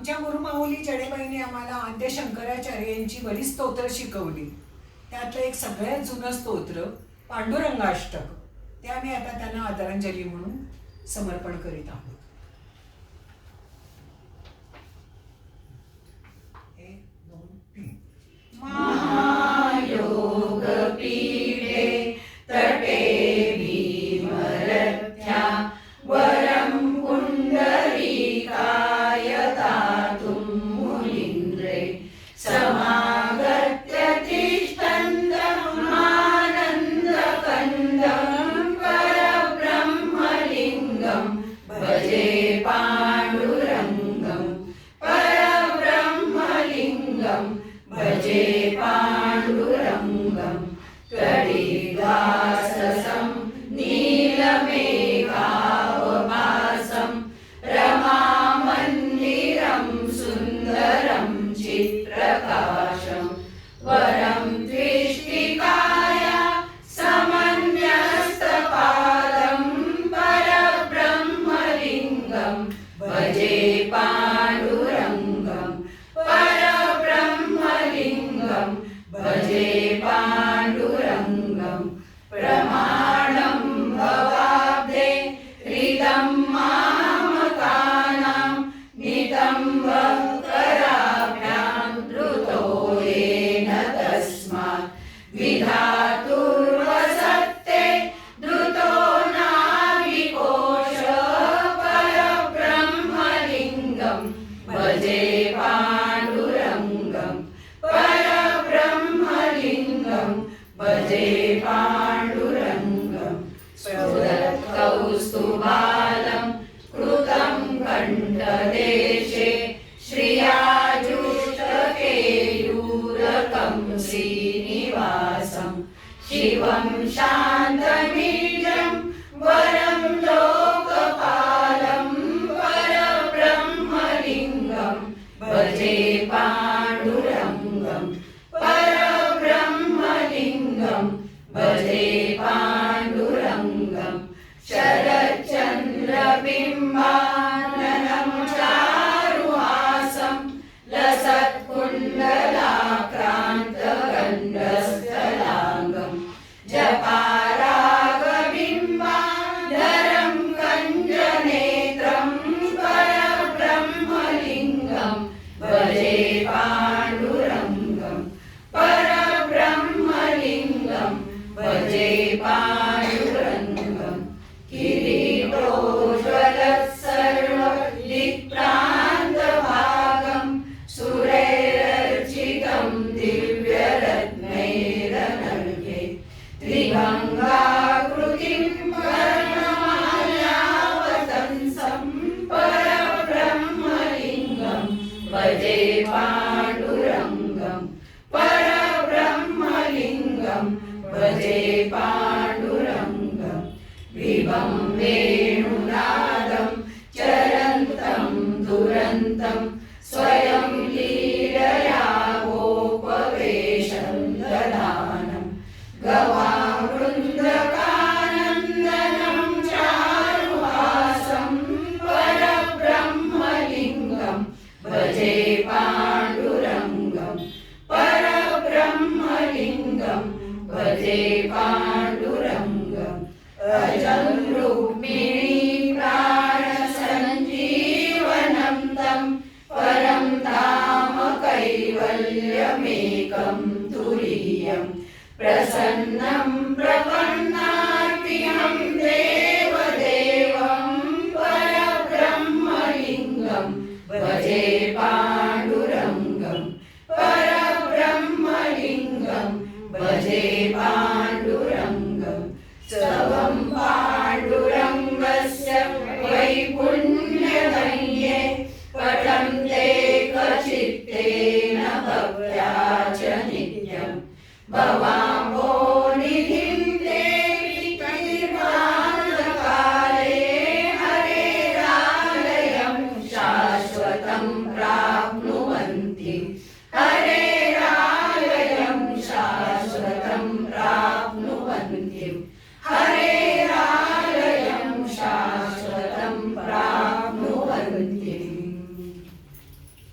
आमच्या गुरुमाऊली चढेबाईंनी आम्हाला आद्य शंकराचार्य यांची बरीच स्तोत्र शिकवली. त्यातलं एक सगळ्यात जुनं स्तोत्र पांडुरंगाष्टक, ते आम्ही आता त्यांना आदरांजली म्हणून समर्पण करीत आहोत. 1 2 3. महायोग पीठे तटे भीमरथ्या वरं पुंडरीकाय दातुं मुनीन्द्रे समागत्य तिष्ठन्तमानन्दकन्दं परब्रह्मलिङ्गं भजे पाण्डुरङ्गं परब्रह्मलिङ्गं भजे पाण्डुरङ्गं त्वरिदाससं नीलमेघावभासं रमामन्दिरं सुन्दरं चित्रकाशं वरं त्विष्टिकाया समन्यस्तपादं परब्रह्मलिङ्गं भजे पाण्डुरङ्गं परब्रह्मलिङ्गं भजे पाण्डुरङ्गं प्रमाणं भवाब्धे हृदं मामकानां नितम्बकराभ्यां धृतो येन तस्मात् विधातुर्वसत्ते धृतो नाभिकोश परब्रह्मलिङ्गं भजे पाण्डुरङ्गं परब्रह्मलिङ्गं भजे पाण्डुरङ्गं कौस्तुभालं कृतं कण्ठदेशे श्रियाजुष्टकेयूरकं श्रीनिवासं शिवं शान्तमीड्यं वरं लोकपालं परब्रह्मलिङ्गं भजे पाण्डुरङ्गं परब्रह्मलिङ्गं भजे पाण्डुरङ्गं शरच्चन्द्रबिम्बाननं चारुहासं लसत्कुण्डलाक्रान्तगण्डस्थलाङ्गं जपारागबिम्बाधरं कञ्जनेत्रं परब्रह्मलिङ्गं भजे पाण्डुरङ्गं परब्रह्मलिङ्गं भजे पाण्डुरङ्गं किरीटोज्ज्वलत्सर्वदिक्प्रान्तभागं सुरैरर्चितं दिव्यरत्नैरनर्घे त्रिभङ्गाकृतिं वर्णमाल्यावतंसं परब्रह्मलिङ्गं भजे पाण्डुरङ्गं परब्रह्मलिङ्गं भजे पाण्डुरङ्गं विभं वेणुनादं चरन्तं दुरन्तं स्वयं लीलया गोपवेशं ददानं गवावृन्दकानन्दनं चारुहासं परब्रह्मलिङ्गं भजे पाण्डुरङ्गं परब्रह्मलिङ्गं भजे पाण्डुरङ्गम् अजं रुक्मिणी प्राणसञ्जीवनं तं परं धाम कैवल्यमेकम्